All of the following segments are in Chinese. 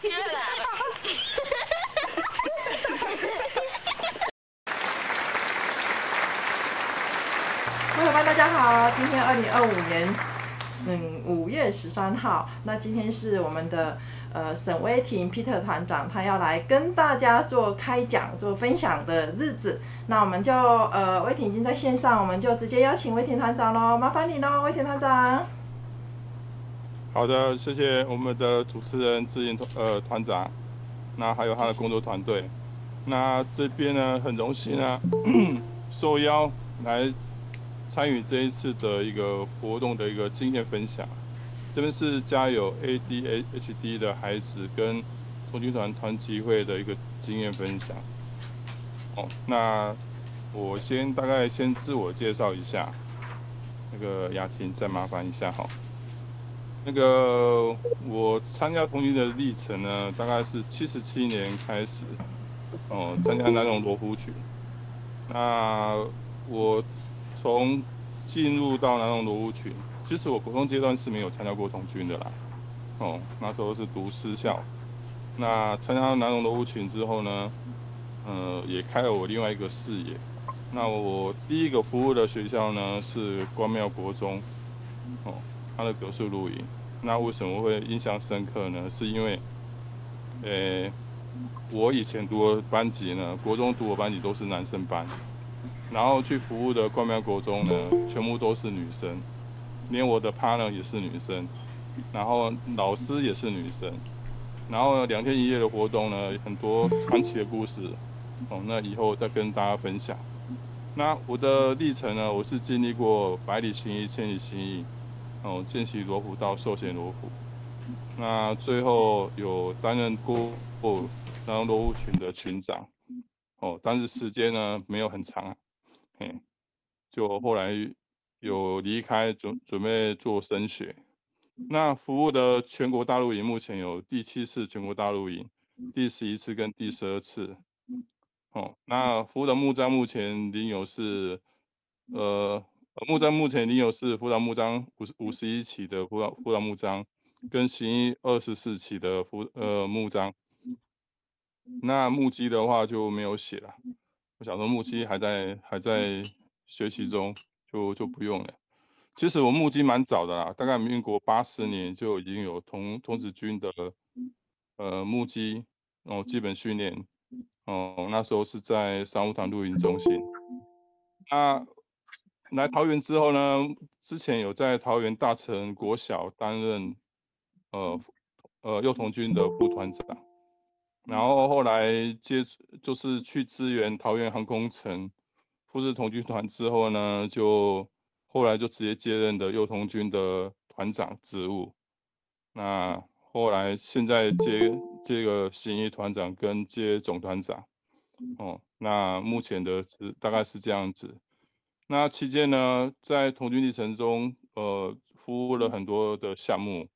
朋友们，大家好！今天2025年5月13号，那今天是我们的沈威婷 Peter 团长，他要来跟大家做开讲、做分享的日子。那我们就威婷已经在线上，我们就直接邀请威婷团长喽，麻烦你喽，威婷团长。好的，谢谢我们的主持人志颖团长，那还有他的工作团队。那这边呢，很荣幸啊，受邀来参与这一次的一个活动的一个经验分享。这边是家有 ADHD 的孩子跟童军团团集会的一个经验分享。那我大概先自我介绍一下，那个雅婷再麻烦一下哈。那个我参加童军的历程呢，大概是77年开始，参加南榕罗湖群。那我从进入到南榕罗湖群，其实我国中阶段是没有参加过童军的啦，那时候是读私校。那参加南榕罗湖群之后呢，也开了我另外一个视野。那我第一个服务的学校呢是关庙国中，它的格数露营。那为什么会印象深刻呢？是因为，我以前读的班级呢，国中读的班级都是男生班，然后去服务的关庙国中呢，全部都是女生，连我的 partner 也是女生，然后老师也是女生，然后2天1夜的活动呢，很多传奇的故事，那以后再跟大家分享。那我的历程呢，我是经历过百里行义、千里行义，见习罗浮到寿险罗浮，那最后有担任过南榕罗湖群的群长，但是时间呢没有很长，就后来有离开，准备做升学。那服务的全国大陆营目前有第7次全国大陆营、第11次跟第12次。那服务的木章目前领有是，木章目前领有是辅导木章51期的辅导木章，跟行医24期的木章。那木屐的话就没有写了，我想说木屐还在学习中，就不用了。其实我木屐蛮早的啦，大概民国80年就已经有童子军的木屐基本训练。那时候是在商务团露营中心。那来桃园之后呢，之前有在桃园大成国小担任幼童军的副团长，然后后来就是去支援桃园航空城复制童军团之后呢，后来就直接接任的幼童军的团长职务。那后来现在接个行医团长跟接总团长，那目前的大概是这样子。那期间呢，在童军历程中，服务了很多的项目，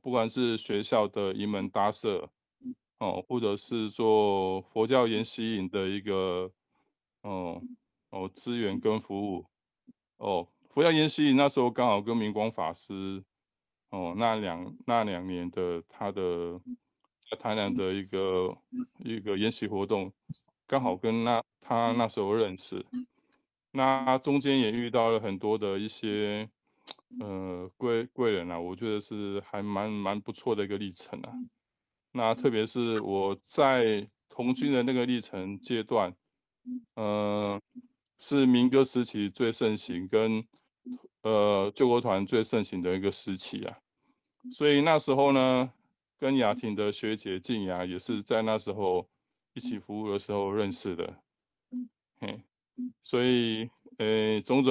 不管是学校的营门搭设，或者是做佛教研习营的一个，资源跟服务。佛教研习营那时候刚好跟明光法师，那两年的他的在台南的一个研习活动，刚好跟他那时候认识。那中间也遇到了很多的一些贵人啊，我觉得是还蛮不错的一个历程啊。那特别是我在童军的那个历程阶段，是民歌时期最盛行，跟救国团最盛行的一个时期啊。所以那时候呢，跟雅婷的学姐静雅也是在那时候一起服务的时候认识的。所以种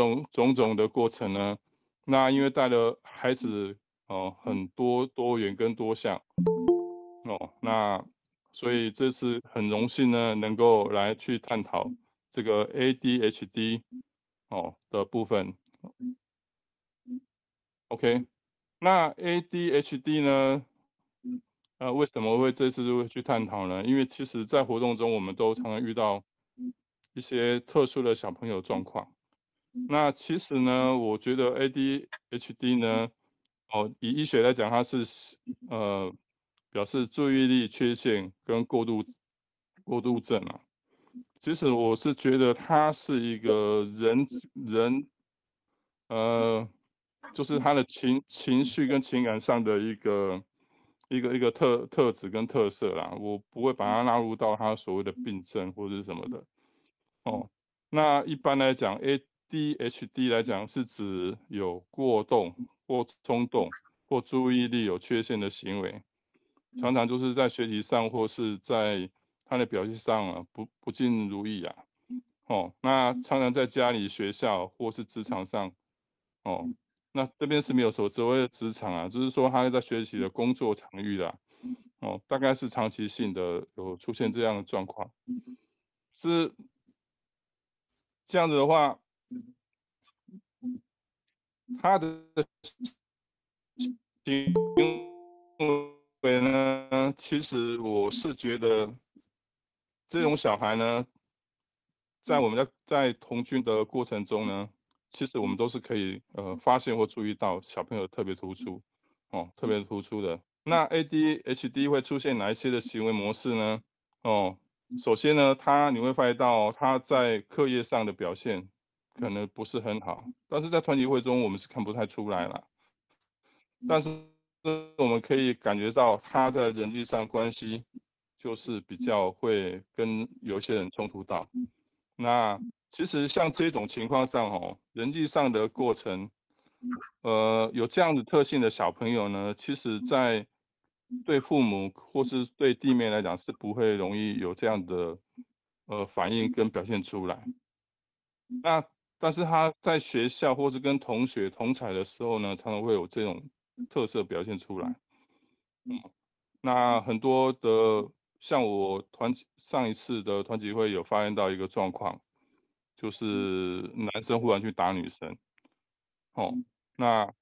种的过程呢，那因为带了孩子很多元跟多项，那所以这次很荣幸呢，能够来去探讨这个 ADHD 的部分。OK， 那 ADHD 呢，为什么会这次会去探讨呢？因为其实在活动中，我们都常常遇到一些特殊的小朋友状况。那其实呢，我觉得 ADHD 呢，以医学来讲，它是表示注意力缺陷跟过度症啊。其实我是觉得他是一个人，就是他的情绪跟情感上的一个特质跟特色啦，我不会把它纳入到他所谓的病症或者是什么的。哦，那一般来讲，ADHD 来讲是指有过动或冲动或注意力有缺陷的行为，常常就是在学习上或是在他的表现上啊不尽如意啊。哦，那常常在家里、学校或是职场上，哦，那这边是没有所谓的职场啊，就是说他在学习的工作场域啦，哦，大概是长期性的有出现这样的状况，是这样子的话，他的行为呢，其实我是觉得这种小孩呢，在我们在童军的过程中呢，其实我们都是可以发现或注意到小朋友特别突出，哦，特别突出的。那 ADHD 会出现哪一些的行为模式呢？哦，首先呢，你会发现到他在课业上的表现可能不是很好，但是在团体会中我们是看不太出来啦。但是我们可以感觉到他在人际上关系就是比较会跟有些人冲突到。那其实像这种情况上哦，人际上的过程，有这样子特性的小朋友呢，其实在对父母或是对弟妹来讲是不会容易有这样的反应跟表现出来。那但是他在学校或是跟同学同才的时候呢，常常会有这种特色表现出来。那很多的像我上一次的团体会有发现到一个状况，就是男生忽然去打女生，哦，那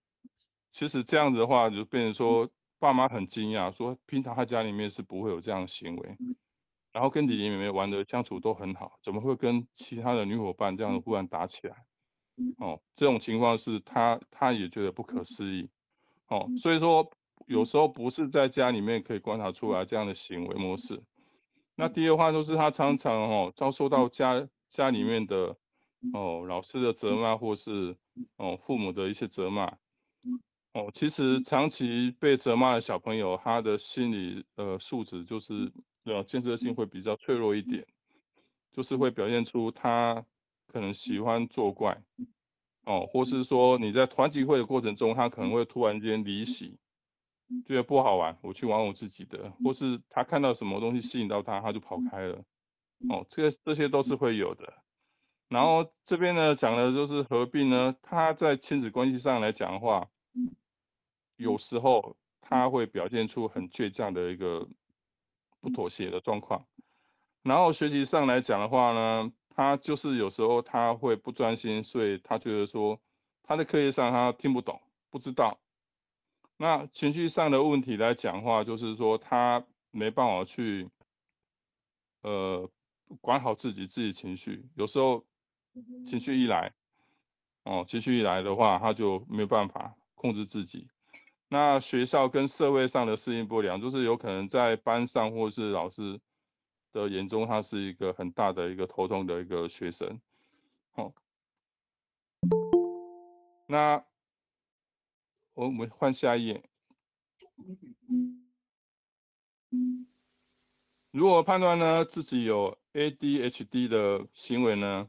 其实这样子的话，就变成说爸妈很惊讶，说平常他家里面是不会有这样的行为，然后跟弟弟妹妹玩的相处都很好，怎么会跟其他的女伙伴这样忽然打起来？哦，这种情况是他也觉得不可思议。哦，所以说有时候不是在家里面可以观察出来这样的行为模式。那第二话就是他常常遭受到家里面的老师的责骂，或是父母的一些责骂。其实长期被责骂的小朋友，他的心理素质就是建设性会比较脆弱一点，就是会表现出他可能喜欢作怪。或是说你在团集会的过程中，他可能会突然间离席，觉得不好玩，我去玩我自己的，或是他看到什么东西吸引到他，他就跑开了。这些都是会有的。然后这边呢讲的就是合并呢，他在亲子关系上来讲的话，有时候他会表现出很倔强的一个不妥协的状况。然后学习上来讲的话呢，他就是有时候他会不专心，所以他觉得说他在课业上他听不懂，不知道。那情绪上的问题来讲的话，就是说他没办法去呃管好自己情绪，有时候情绪一来，情绪一来的话，他就没有办法控制自己。那学校跟社会上的适应不良，就是有可能在班上或是老师的眼中，他是一个很大的一个头痛的一个学生。哦，那我们换下一页。如何判断呢自己有 ADHD 的行为呢？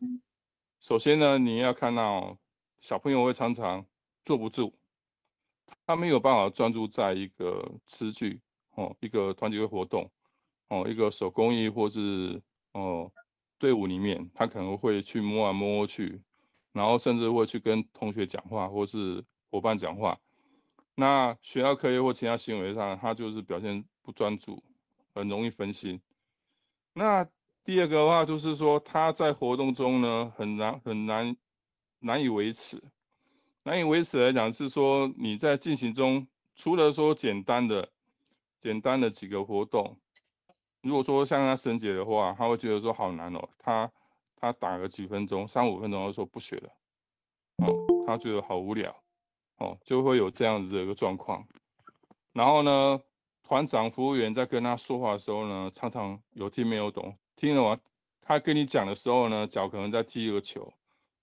首先呢，你要看到小朋友会常常坐不住，他没有办法专注在一个词句，一个团体会活动，一个手工艺或是队伍里面，他可能会去摸来摸去，然后甚至会去跟同学讲话或是伙伴讲话。那学校课业或其他行为上，他就是表现不专注，很容易分心。那第二个的话，就是说他在活动中呢，很难以维持。难以维持来讲，是说你在进行中，除了说简单的几个活动，如果说像他升节的话，他会觉得说好难哦，他打个几分钟，3、5分钟，他说不学了，他觉得好无聊，就会有这样子的一个状况。然后呢，团长、服务员在跟他说话的时候呢，常常有听没有懂，听了完他跟你讲的时候呢，脚可能在踢一个球，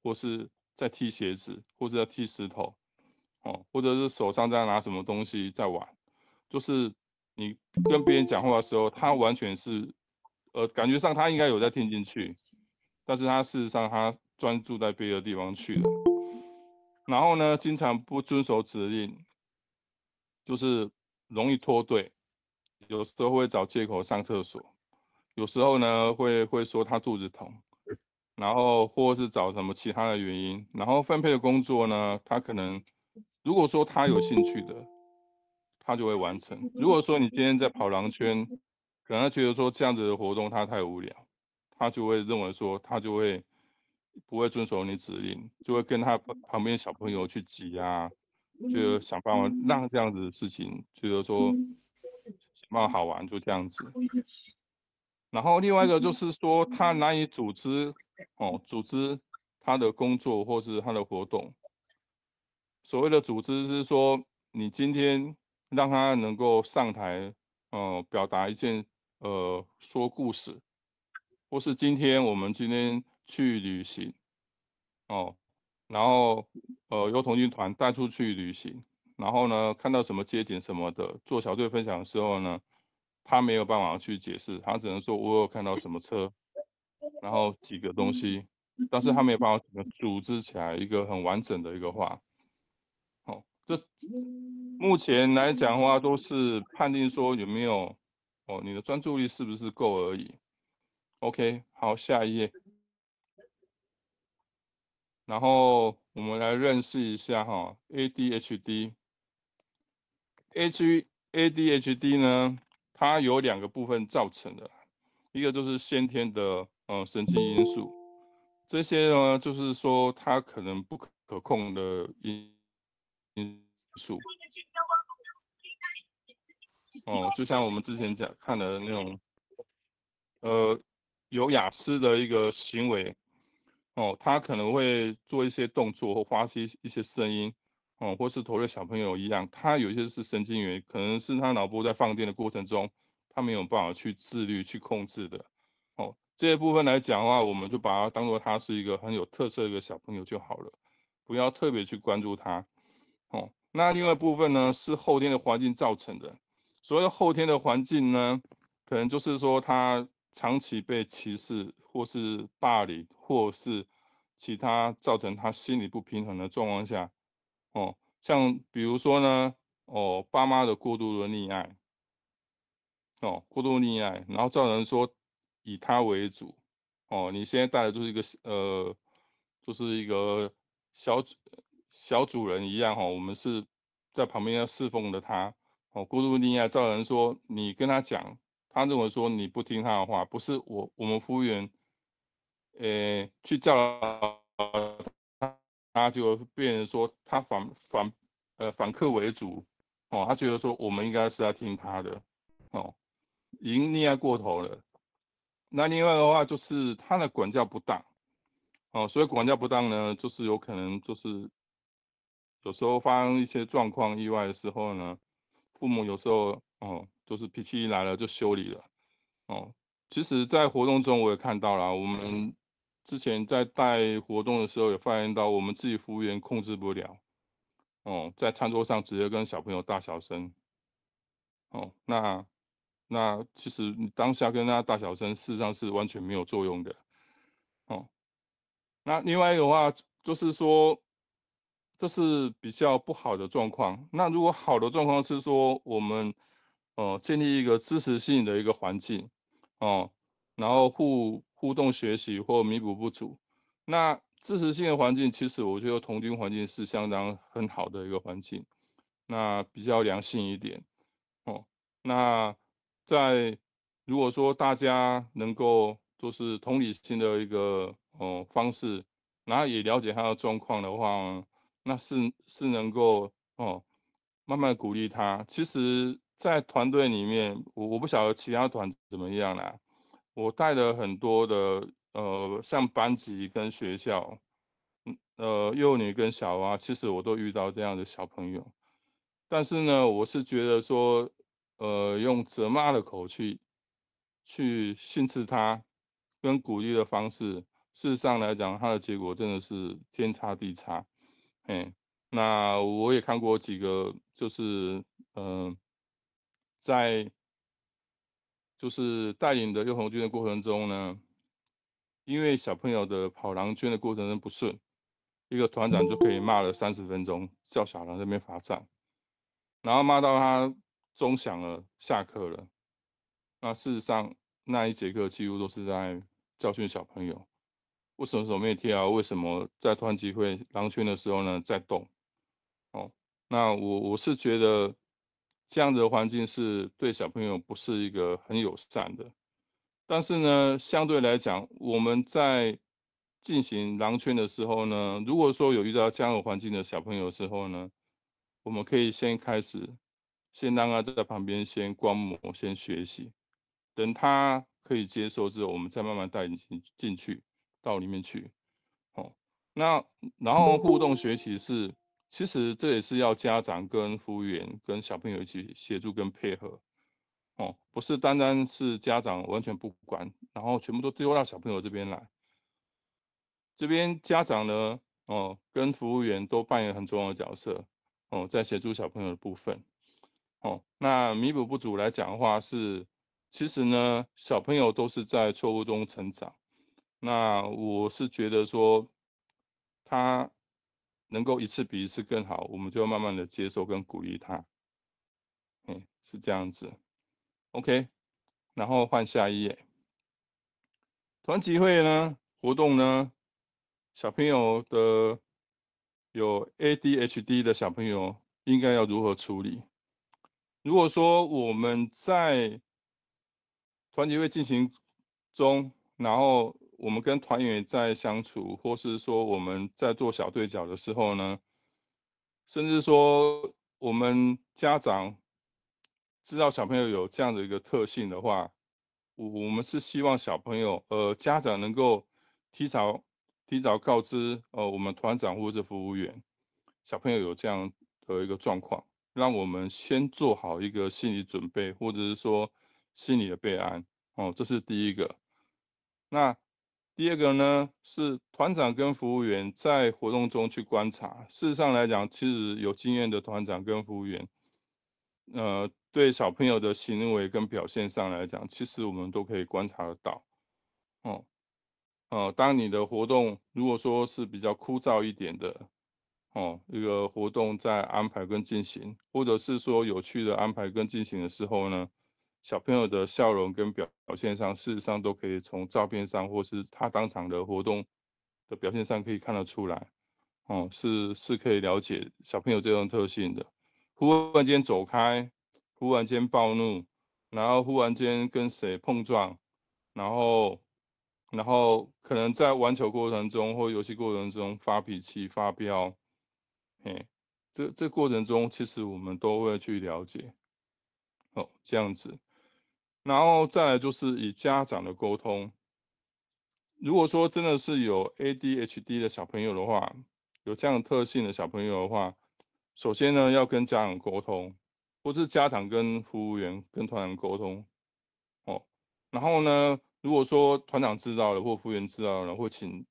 或是在踢鞋子，或是在踢石头，或者是手上在拿什么东西在玩，就是你跟别人讲话的时候，他完全是，感觉上他应该有在听进去，但是他事实上他专注在别的地方去了。然后呢，经常不遵守指令，就是容易脱队，有时候会找借口上厕所，有时候呢会说他肚子疼，然后或是找什么其他的原因，然后分配的工作呢，他可能如果说他有兴趣的，他就会完成；如果说你今天在跑廊圈，可能他觉得说这样子的活动他太无聊，他就会认为说他就会不会遵守你指令，就会跟他旁边小朋友去挤啊，就想办法让这样子的事情，觉得说想办法好玩，就这样子。然后另外一个就是说，他难以组织他的工作或是他的活动。所谓的组织是说，你今天让他能够上台，表达一件，说故事，或是今天去旅行，哦，然后由童军团带出去旅行，然后呢看到什么街景什么的，做小队分享的时候呢，他没有办法去解释，他只能说我有看到什么车，然后几个东西，但是他没有办法整个组织起来一个很完整的一个话。这目前来讲的话，都是判定说有没有你的专注力是不是够而已。OK，好，下一页。然后我们来认识一下ADHD。ADHD 呢，它有两个部分造成的，一个就是先天的神经因素，这些呢就是说它可能不可控的因素。就像我们之前看的那种，有雅思的一个行为，他可能会做一些动作或发出一些声音，或是头的小朋友一样，他有一些是神经元，可能是他脑波在放电的过程中，他没有办法去自律去控制的。这些部分来讲的话，我们就把它当做他是一个很有特色的一个小朋友就好了，不要特别去关注他。那另外一部分呢，是后天的环境造成的。所谓的后天的环境呢，可能就是说他长期被歧视，或是霸凌，或是其他造成他心理不平衡的状况下，像比如说呢，爸妈的过度的溺爱，过度溺爱，然后造成说以他为主，你现在带的就是就是一个小主小主人一样，我们是在旁边要侍奉的他，过度溺爱，造成说你跟他讲，他认为说你不听他的话，不是我们服务员，去教导他，就变成说他反客为主，他觉得说我们应该是要听他的，哦。已经溺爱过头了。那另外的话就是他的管教不当，所以管教不当呢，就是有可能就是有时候发生一些状况意外的时候呢，父母有时候就是脾气一来了就修理了，哦，其实在活动中我也看到了，我们之前在带活动的时候也发现到我们自己服务员控制不了，在餐桌上直接跟小朋友大小声，那其实你当下跟他大小声，事实上是完全没有作用的。哦，那另外一个话就是说，这是比较不好的状况。那如果好的状况是说，我们建立一个支持性的一个环境，哦，然后互动学习或弥补不足。那支持性的环境，其实我觉得童军环境是相当很好的一个环境，那比较良性一点。那如果说大家能够就是同理心的一个方式，然后也了解他的状况的话，那是能够慢慢鼓励他。其实，在团队里面，我不晓得其他团怎么样啦。我带了很多的像班级跟学校，幼女跟小娃，其实我都遇到这样的小朋友。但是呢，我是觉得说，用责骂的口去训斥他，跟鼓励的方式，事实上来讲，它的结果真的是天差地差。那我也看过几个，就是在就是带领的幼童军的过程中呢，因为小朋友的跑狼圈的过程中不顺，一个团长就可以骂了30分钟，叫小孩在那边罚站，然后骂到他钟响了，下课了。那事实上那一节课几乎都是在教训小朋友，为什么手没跳？为什么在团集会狼圈的时候呢在动？哦，那我是觉得这样的环境是对小朋友不是一个很友善的。但是呢，相对来讲，我们在进行狼圈的时候呢，如果说有遇到这样的环境的小朋友的时候呢，我们可以先开始，先让他在旁边先观摩，先学习，等他可以接受之后，我们再慢慢带进去到里面去。哦，那然后互动学习是，其实这也是要家长跟服务员跟小朋友一起协助跟配合。哦，不是单单是家长完全不管，然后全部都丢到小朋友这边来。这边家长呢，跟服务员都扮演很重要的角色，在协助小朋友的部分。那弥补不足来讲的话是，其实呢，小朋友都是在错误中成长。那我是觉得说，他能够一次比一次更好，我们就要慢慢的接受跟鼓励他。是这样子。OK，然后换下一页。团集会呢，活动呢，小朋友的有 ADHD 的小朋友应该要如何处理？如果说我们在团集会进行中，然后我们跟团员在相处，或是说我们在做小对角的时候呢，甚至说我们家长知道小朋友有这样的一个特性的话，我们是希望小朋友家长能够提早提早告知我们团长或者服务员，小朋友有这样的一个状况，让我们先做好一个心理准备，或者是说心理的备案。这是第一个。那第二个呢，是团长跟服务员在活动中去观察。事实上来讲，其实有经验的团长跟服务员，对小朋友的行为跟表现上来讲，其实我们都可以观察得到。哦，当你的活动如果说是比较枯燥一点的，一个活动在安排跟进行，或者是说有趣的安排跟进行的时候呢，小朋友的笑容跟表现上，事实上都可以从照片上或是他当场的活动的表现上可以看得出来。是可以了解小朋友这种特性的。忽然间走开，忽然间暴怒，然后忽然间跟谁碰撞，然后可能在玩球过程中或游戏过程中发脾气、发飙。这过程中其实我们都会去了解。这样子。然后再来就是以家长的沟通，如果说真的是有 ADHD 的小朋友的话，有这样特性的小朋友的话，首先呢要跟家长沟通，或是家长跟服务员跟团长沟通。然后呢，如果说团长知道了或服务员知道了，会请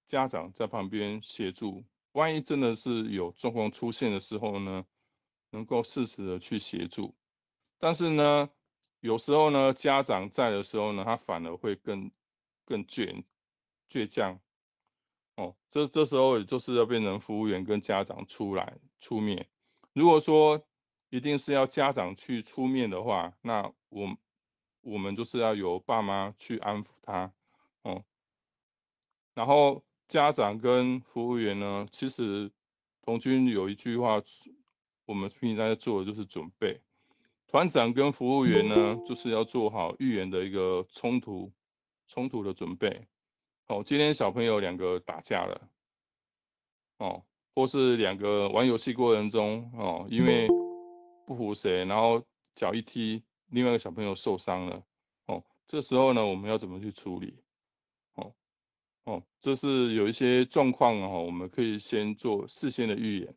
家长在旁边协助。万一真的是有状况出现的时候呢，能够适时的去协助。但是呢，有时候呢，家长在的时候呢，他反而会更倔强。这时候也就是要变成服务员跟家长出面。如果说一定是要家长去出面的话，那我们就是要由爸妈去安抚他。哦，然后家长跟服务员呢，其实童军有一句话，我们平常在做的就是准备。团长跟服务员呢，就是要做好预言的一个冲突的准备。今天小朋友两个打架了，或是两个玩游戏过程中，因为不服谁，然后脚一踢，另外一个小朋友受伤了。这时候呢，我们要怎么去处理？这是有一些状况我们可以先做事先的预演，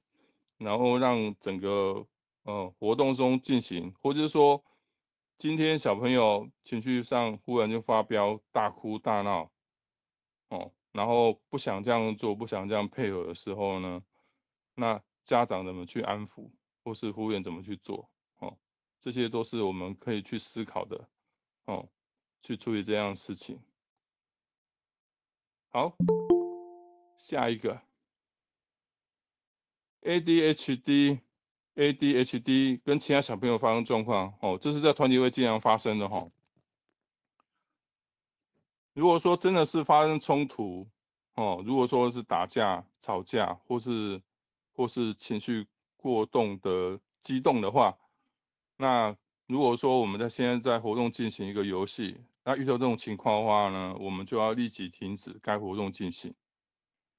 然后让整个活动中进行，或者是说今天小朋友情绪上忽然就发飙，大哭大闹，然后不想这样做，不想这样配合的时候呢，那家长怎么去安抚，或是服务员怎么去做，这些都是我们可以去思考的，去处理这样的事情。好，下一个 ADHD 跟其他小朋友发生状况，这是在团体会经常发生的哈。如果说真的是发生冲突，如果说是打架、吵架，或是情绪过动的激动的话，那如果说我们现在在活动进行一个游戏，那遇到这种情况的话呢，我们就要立即停止该活动进行。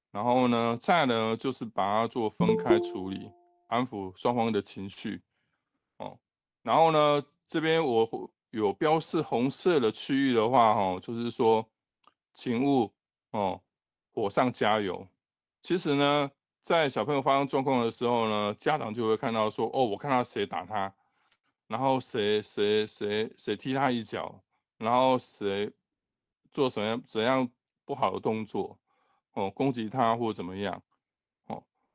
然后呢，再呢就是把它做分开处理，安抚双方的情绪，然后呢，这边我有标示红色的区域的话，就是说，请勿火上加油。其实呢，在小朋友发生状况的时候呢，家长就会看到说，我看到谁打他，然后谁踢他一脚，然后谁做怎样不好的动作，攻击他或怎么样，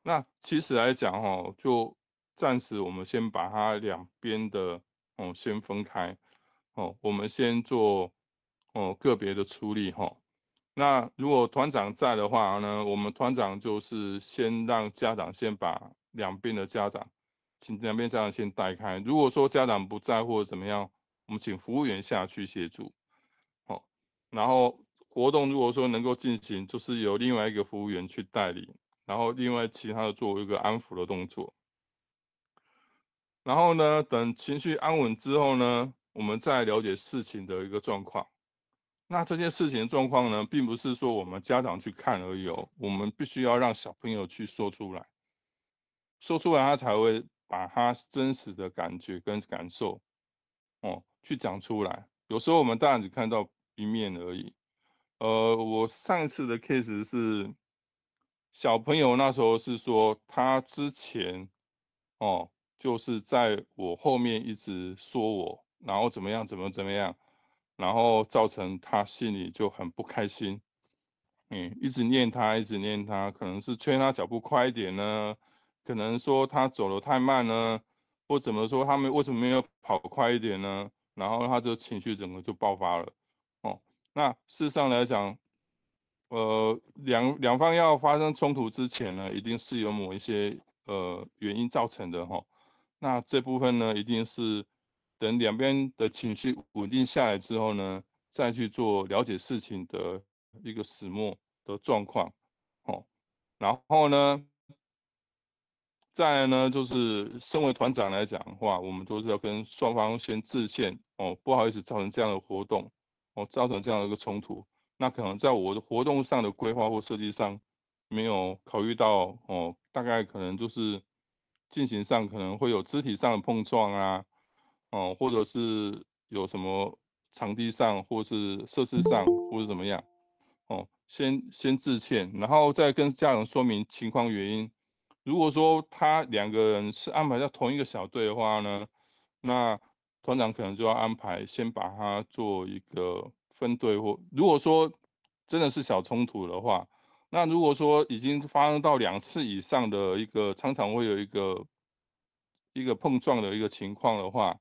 那其实来讲，就暂时我们先把它两边的先分开，我们先做个别的处理哈。那如果团长在的话呢，我们团长就是先让家长先把请两边家长先带开。如果说家长不在或者怎么样，我们请服务员下去协助，然后活动如果说能够进行，就是由另外一个服务员去代理，然后另外其他的做一个安抚的动作。然后呢，等情绪安稳之后呢，我们再了解事情的一个状况。那这件事情的状况呢，并不是说我们家长去看而已哦，我们必须要让小朋友去说出来，说出来他才会把他真实的感觉跟感受，去讲出来。有时候我们当然只看到一面而已。我上一次的 case 是小朋友那时候是说他之前就是在我后面一直说我，然后怎么样怎么样，然后造成他心里就很不开心，一直念他，一直念他，可能是催他脚步快一点呢，可能说他走得太慢呢，或怎么说他们为什么没有跑快一点呢？然后他就情绪整个就爆发了，那事实上来讲，两方要发生冲突之前呢，一定是有某一些原因造成的哈。那这部分呢，一定是等两边的情绪稳定下来之后呢，再去做了解事情的一个始末的状况，然后呢，再来呢，就是身为团长来讲的话，我们都是要跟双方先致歉，不好意思造成这样的活动，造成这样的一个冲突。那可能在我的活动上的规划或设计上，没有考虑到，大概可能就是进行上可能会有肢体上的碰撞啊，或者是有什么场地上或是设施上或是怎么样，先致歉，然后再跟家长说明情况原因。如果说他两个人是安排在同一个小队的话呢，那团长可能就要安排先把他做一个分队，或如果说真的是小冲突的话，那如果说已经发生到2次以上的一个，常常会有一个碰撞的一个情况的话，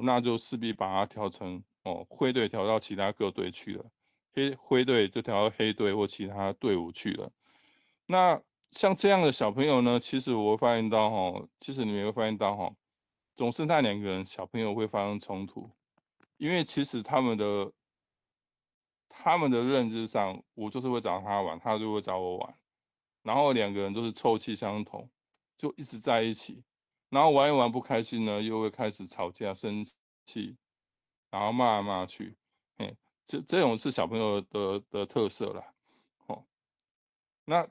那就势必把它调成灰队调到其他各队去了，灰队就调到黑队或其他队伍去了。那像这样的小朋友呢，其实我会发现到其实你们会发现到总是那两个人小朋友会发生冲突，因为其实他们的认知上，我就是会找他玩，他就会找我玩，然后两个人都是臭气相投，就一直在一起，然后玩一玩不开心呢，又会开始吵架生气，然后骂来骂去，这种是小朋友的特色啦，那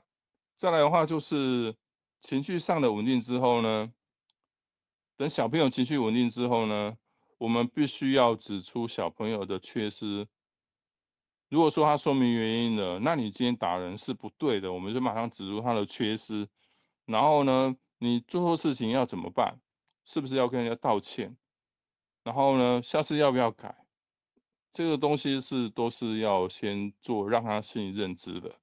再来的话就是情绪上的稳定之后呢，等小朋友情绪稳定之后呢，我们必须要指出小朋友的缺失。如果说他说明原因了，那你今天打人是不对的，我们就马上指出他的缺失。然后呢，你做错事情要怎么办？是不是要跟人家道歉？然后呢，下次要不要改？这个东西都是要先做，让他心里认知的。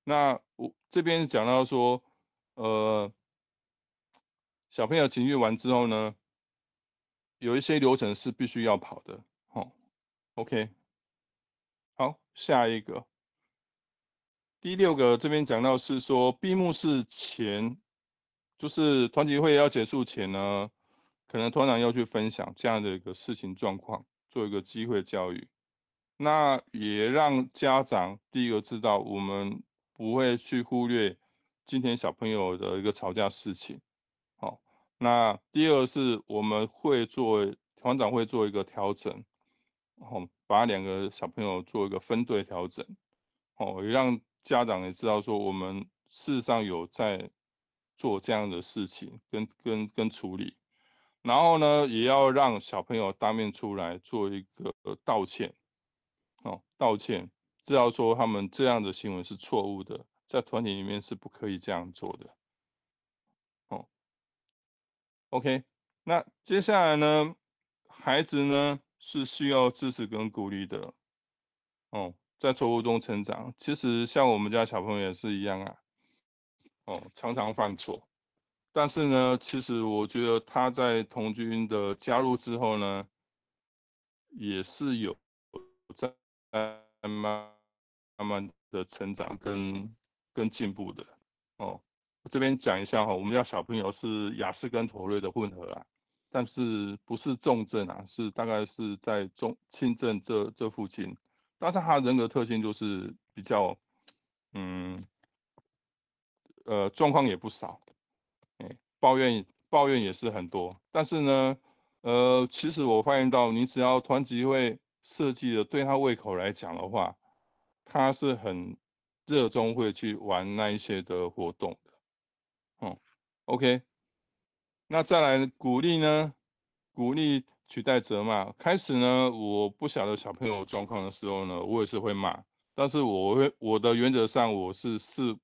那我这边讲到说，小朋友情绪完之后呢，有一些流程是必须要跑的。OK，好，下一个。第6个这边讲到是说，闭幕式前，就是团集会要结束前呢，可能团长要去分享这样的一个事情状况，做一个机会教育。那也让家长第一个知道，我们不会去忽略今天小朋友的一个吵架事情。好，那第二是我们团长会做一个调整，把2个小朋友做一个分队调整。也让家长也知道说，我们事实上有在做这样的事情跟处理，然后呢，也要让小朋友当面出来做一个道歉，道歉，知道说他们这样的行为是错误的，在团体里面是不可以这样做的。OK，那接下来呢，孩子呢是需要支持跟鼓励的。在错误中成长，其实像我们家小朋友也是一样啊，常常犯错。但是呢，其实我觉得他在童军的加入之后呢，也是有在慢慢的成长跟进步的。我这边讲一下我们家小朋友是雅斯跟妥瑞的混合啊，但是不是重症啊，是大概是在轻症这附近。但是他人格特性就是比较，状况也不少，抱怨也是很多。但是呢，其实我发现到，你只要团集会设计的对他胃口来讲的话，他是很热衷会去玩那一些的活动的。OK，那再来鼓励呢？鼓励取代责骂。开始呢，我不晓得小朋友状况的时候呢，我也是会骂，但是我的原则上我是事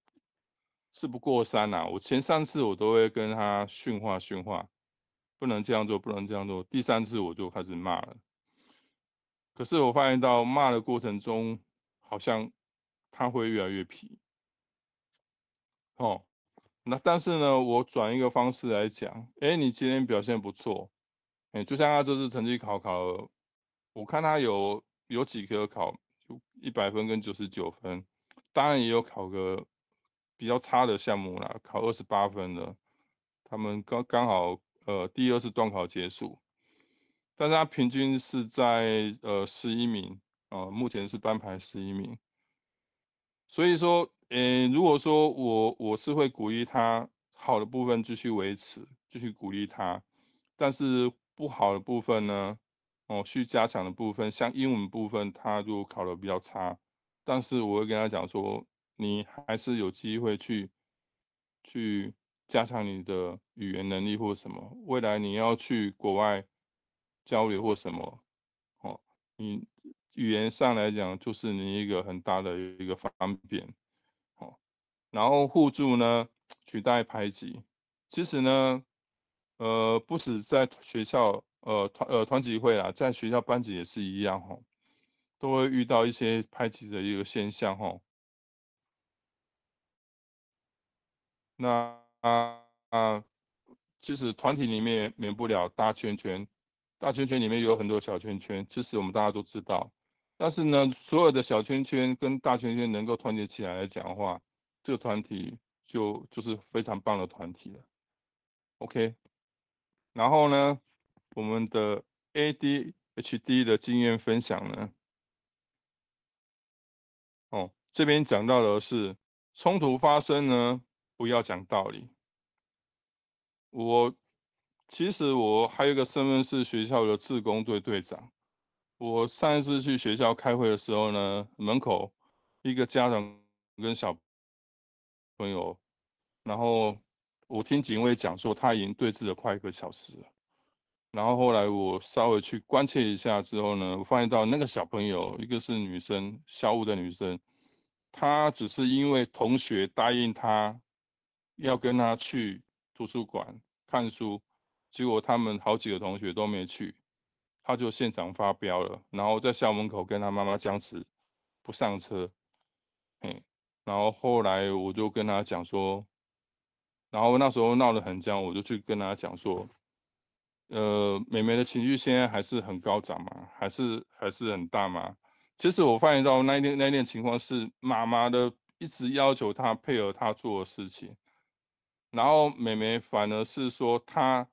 不过三啊。我前3次我都会跟他训话，不能这样做，不能这样做。第3次我就开始骂了。可是我发现到骂的过程中，好像他会越来越皮。那但是呢，我转一个方式来讲，你今天表现不错，就像他这次成绩考了，我看他有几科考100分跟99分，当然也有考个比较差的项目啦，考28分的，他们刚好第2次段考结束，但是他平均是在11名，目前是班排11名，所以说，如果说我是会鼓励他好的部分继续维持，继续鼓励他，但是不好的部分呢，去加强的部分，像英文部分，他如果考得比较差，但是我会跟他讲说，你还是有机会去加强你的语言能力或什么，未来你要去国外交流或什么，你语言上来讲，就是你一个很大的一个方便。然后互助呢，取代排挤。其实呢，不止在学校，团级会啦，在学校班级也是一样都会遇到一些排挤的一个现象那其实团体里面免不了大圈圈，大圈圈里面有很多小圈圈，其实我们大家都知道。但是呢，所有的小圈圈跟大圈圈能够团结起来来讲的话，这个团体就是非常棒的团体了。OK，然后呢，我们的 ADHD 的经验分享呢，这边讲到的是冲突发生呢，不要讲道理。其实我还有一个身份是学校的志工队队长。我上一次去学校开会的时候呢，门口一个家长跟小朋友，然后我听警卫讲说他已经对峙了快1个小时了。然后后来我稍微去关切一下之后呢，我发现到那个小朋友，一个是女生，小5的女生，她只是因为同学答应她要跟她去图书馆看书，结果他们好几个同学都没去，他就现场发飙了，然后在校门口跟他妈妈僵持不上车，然后后来我就跟他讲说，然后那时候闹得很僵，我就去跟他讲说，妹妹的情绪现在还是很高涨嘛，还是很大嘛。其实我发现到那一天情况是妈妈的一直要求她配合她做的事情，然后妹妹反而是说她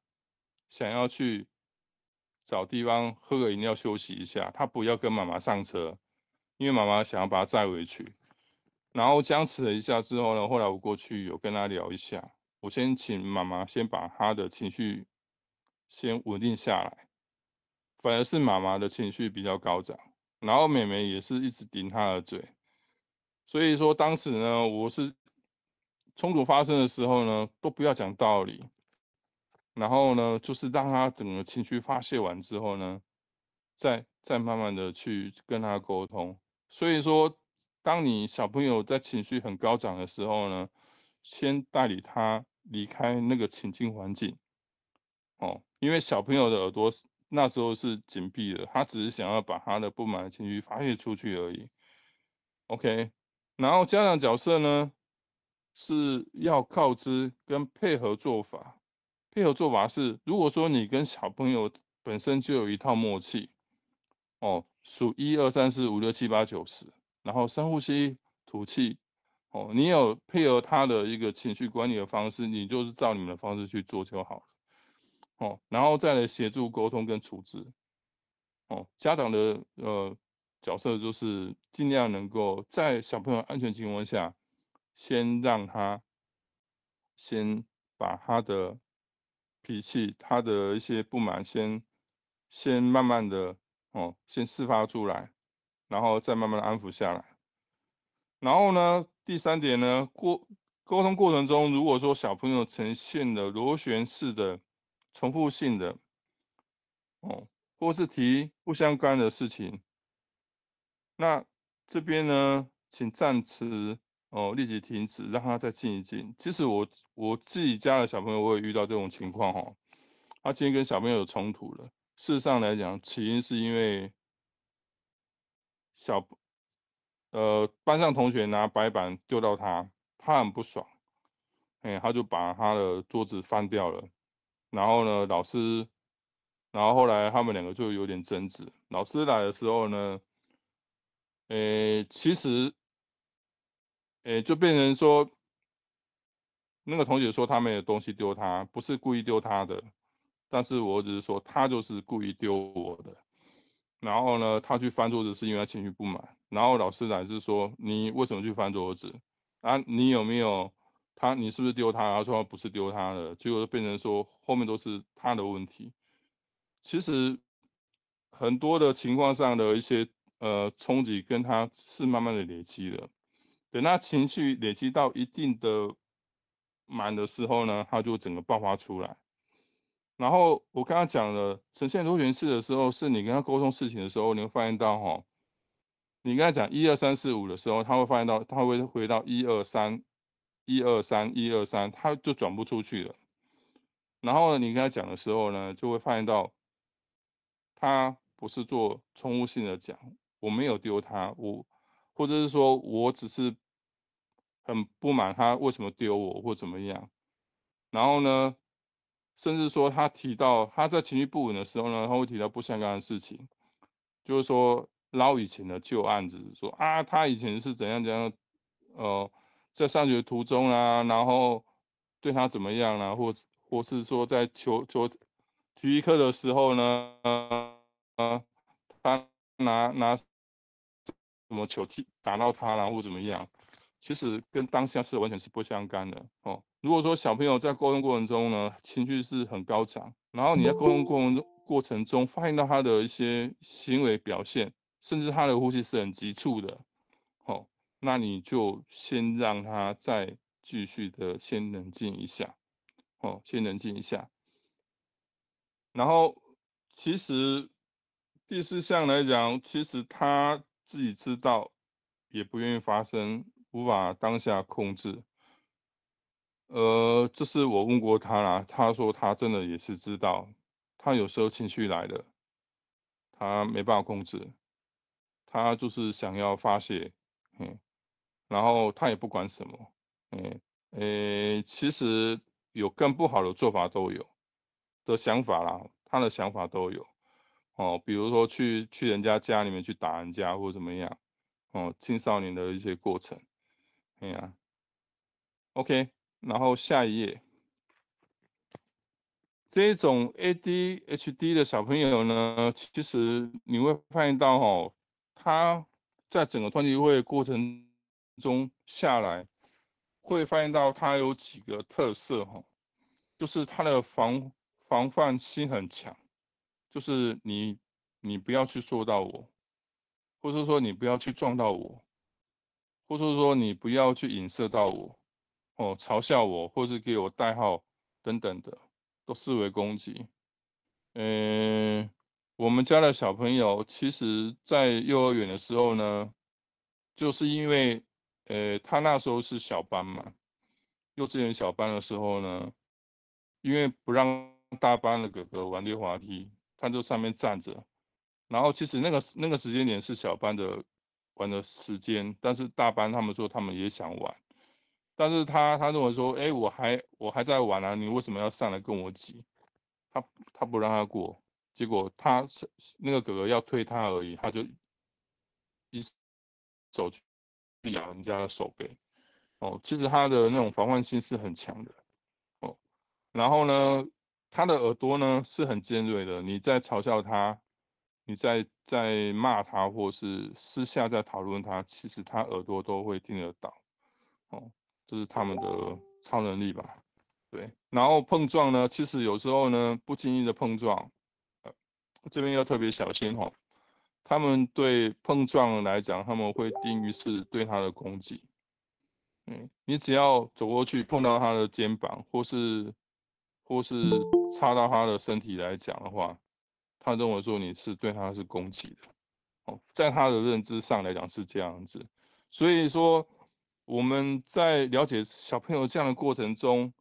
想要去找地方喝个饮料休息一下，她不要跟妈妈上车，因为妈妈想要把她载回去。然后僵持了一下之后呢，后来我过去有跟她聊一下，我先请妈妈先把她的情绪先稳定下来，反而是妈妈的情绪比较高涨，然后妹妹也是一直顶她的嘴，所以说当时呢，我是冲突发生的时候呢，都不要讲道理，然后呢，就是让她整个情绪发泄完之后呢，再慢慢的去跟她沟通。所以说，当你小朋友在情绪很高涨的时候呢，先带领他离开那个情境环境。哦，因为小朋友的耳朵那时候是紧闭的，他只是想要把他的不满的情绪发泄出去而已。OK，然后家长角色呢是要告知跟配合做法。配合做法是，如果说你跟小朋友本身就有一套默契，哦，数1 2 3 4 5 6 7 8 9 10，然后深呼吸吐气，哦，你有配合他的一个情绪管理的方式，你就是照你们的方式去做就好了。哦，然后再来协助沟通跟处置。哦，家长的角色就是尽量能够在小朋友安全情况下，先让他先把他的脾气、他的一些不满先慢慢的先释发出来，然后再慢慢的安抚下来。然后呢，第三点呢，沟通过程中，如果说小朋友呈现了螺旋式的重复性的哦，或是提不相干的事情，那这边呢，请暂时立即停止，让他再静一静。其实我自己家的小朋友，我也遇到这种情况哦。他今天跟小朋友有冲突了，事实上来讲，起因是因为小班上同学拿白板丢到他，他很不爽，他就把他的桌子翻掉了。然后呢，然后后来他们两个就有点争执。老师来的时候呢，其实，就变成说，那个同学说他没有东西丢他，不是故意丢他的，但是我只是说他就是故意丢我的。然后呢，他去翻桌子是因为他情绪不满，然后老师来是说你为什么去翻桌子啊？你有没有你是不是丢他？他说不是丢他的，结果就变成说后面都是他的问题。其实很多的情况上的一些冲击跟他是慢慢的累积的，等他情绪累积到一定的满的时候呢，他就整个爆发出来。然后我刚刚讲了呈现螺旋式的时候，是你跟他沟通事情的时候，你会发现到你跟他讲1 2 3 4 5的时候，他会发现到他会回到1 2 3 1 2 3 1 2 3，他就转不出去了。然后呢，你跟他讲的时候呢，就会发现到他不是做宠物性的讲，我没有丢他，或者是说我只是很不满他为什么丢我或怎么样。然后呢，甚至说他提到他在情绪不稳的时候呢，他会提到不相干的事情，就是说捞以前的旧案子，说啊他以前是怎样怎样，在上学途中啊，然后对他怎么样啊，或是说在球体育课的时候呢，他拿什么球打到他啦，或怎么样，其实跟当下是完全是不相干的哦。如果说小朋友在沟通过程中呢，情绪是很高涨，然后你在沟通过程中发现到他的一些行为表现，甚至他的呼吸是很急促的，哦，那你就先让他再继续的先冷静一下，先冷静一下。然后其实第四项来讲，其实他自己知道，也不愿意发生，无法当下控制。这是我问过他啦，他说他真的也是知道，他有时候情绪来了，他没办法控制，他就是想要发泄，然后他也不管什么，其实有更不好的做法都有的想法啦，他的想法都有，比如说去人家家里面去打人家或怎么样，青少年的一些过程，哎呀，OK，然后下一页。这种 ADHD 的小朋友呢，其实你会发现到他在整个团体会过程中下来，会发现到他有几个特色就是他的防范心很强，就是你不要去说到我，或是说你不要去撞到我，或是说你不要去影射到我，嘲笑我，或是给我代号等等的，都视为攻击。我们家的小朋友，其实在幼儿园的时候呢，就是因为，他那时候是小班嘛，幼稚园小班的时候呢，因为不让大班的哥哥玩溜滑梯，他就上面站着，然后其实那个时间点是小班的玩的时间，但是大班他们说他们也想玩，但是他认为说，我还在玩啊，你为什么要上来跟我挤？他不让他过，结果那个哥哥要推他而已，他就一手去咬人家的手背。其实他的那种防范心是很强的。哦，然后呢，他的耳朵呢是很尖锐的，你在嘲笑他，你在骂他，或是私下在讨论他，其实他耳朵都会听得到。这是他们的超能力吧。对，然后碰撞呢，其实有时候呢，不经意的碰撞，这边要特别小心他们对碰撞来讲，他们会定义是对他的攻击。你只要走过去碰到他的肩膀，或是插到他的身体来讲的话，他认为说你是对他是攻击的。在他的认知上来讲是这样子。所以说我们在了解小朋友这样的过程中，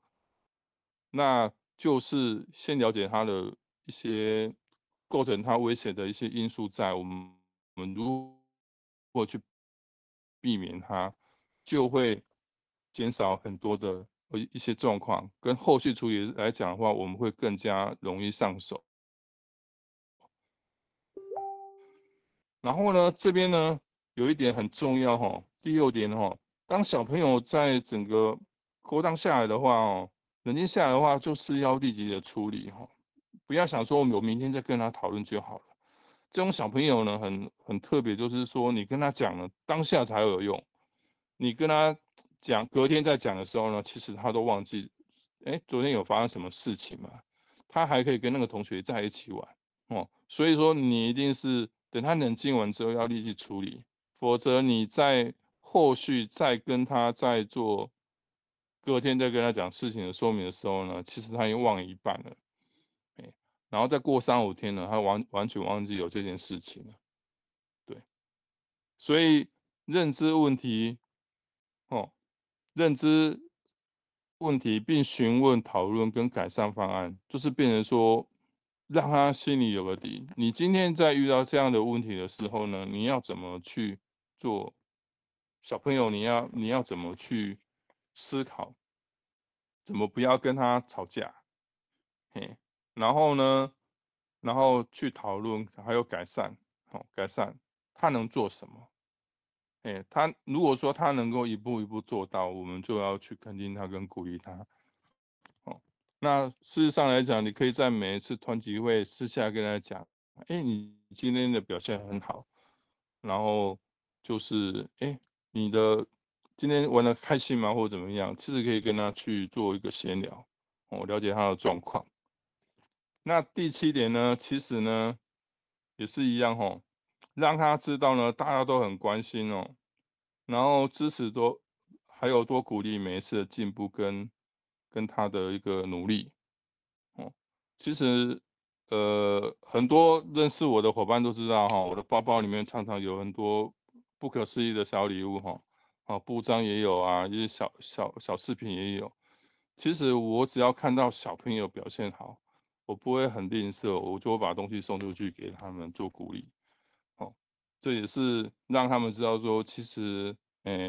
那就是先了解他的一些构成他危险的一些因素在，我们如果去避免它，就会减少很多的一些状况，跟后续处理来讲的话，我们会更加容易上手。然后呢，这边呢有一点很重要第六点当小朋友在整个勾当下来的话冷静下来的话，就是要立即的处理不要想说我明天再跟他讨论就好了。这种小朋友呢，很特别，就是说你跟他讲了，当下才有用。你跟他讲，隔天再讲的时候呢，其实他都忘记，昨天有发生什么事情嘛？他还可以跟那个同学在一起玩所以说你一定是等他冷静完之后要立即处理，否则你在后续再跟他再做，隔天再跟他讲事情的说明的时候呢，其实他已经忘了一半了，然后再过3、5天呢，他完全忘记有这件事情了，对，所以认知问题哦。认知问题，并询问、讨论跟改善方案，就是变成说，让他心里有个底。你今天在遇到这样的问题的时候呢，你要怎么去做？小朋友，你要怎么去思考？怎么不要跟他吵架？嘿，然后呢，然后去讨论，还有改善，改善他能做什么？他如果说他能够一步一步做到，我们就要去肯定他跟鼓励他。那事实上来讲，你可以在每一次团集会私下跟他讲，你今天的表现很好，然后就是你的今天玩的开心吗，或者怎么样？其实可以跟他去做一个闲聊，了解他的状况。那第7点呢，其实呢也是一样让他知道呢，大家都很关心然后支持多，还有多鼓励每一次的进步跟他的一个努力其实很多认识我的伙伴都知道我的包包里面常常有很多不可思议的小礼物布章也有啊，一些小饰品也有。其实我只要看到小朋友表现好，我不会很吝啬，我就会把东西送出去给他们做鼓励。哦，这也是让他们知道说，其实，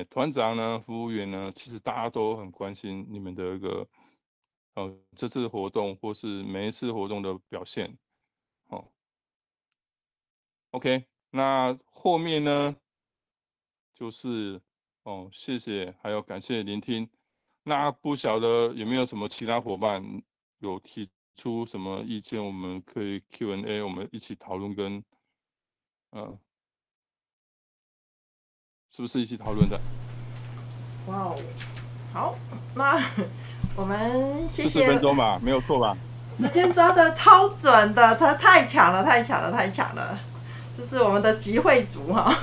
团长呢，服务员呢，其实大家都很关心你们的一个，这次活动或是每一次活动的表现。哦，OK，那后面呢，就是谢谢，还有感谢聆听。那不晓得有没有什么其他伙伴有提出什么意见，我们可以 Q&A，我们一起讨论跟是不是一起讨论的？哇哦，好，那我们谢谢。40分钟吧，没有错吧？时间抓的超准的，他太强了，太强了，太强了！这是我们的集会组哈，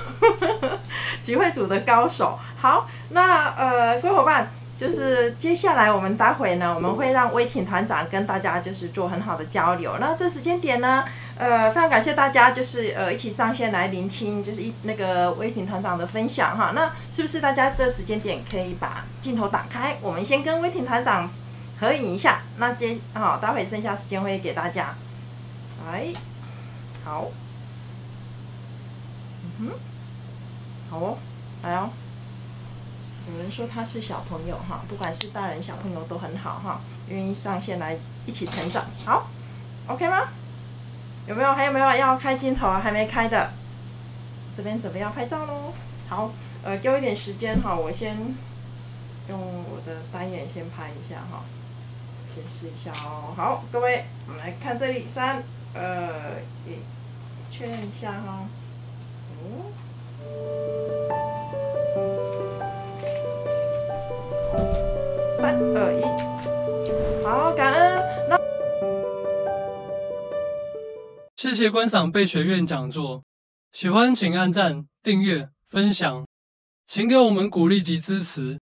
集会组的高手。好，那各位伙伴，就是接下来我们待会呢，我们会让威霆团长跟大家就是做很好的交流。那这时间点呢，非常感谢大家就是一起上线来聆听，就是那个威霆团长的分享哈。那是不是大家这时间点可以把镜头打开？我们先跟威霆团长合影一下，那待会剩下时间会给大家。来，好，好哦，来哦。有人说他是小朋友哈，不管是大人小朋友都很好哈，愿意上线来一起成长。好 ，OK 吗？有没有？还有没有要开镜头还没开的？这边准备要拍照喽。好，给我一点时间哈，我先用我的单眼先拍一下哈。先试一下哦。好，各位，我们来看这里，3、2、1，确认一下哈。3、2、1，好，感恩。谢谢观赏贝学院讲座，喜欢请按赞、订阅、分享，请给我们鼓励及支持。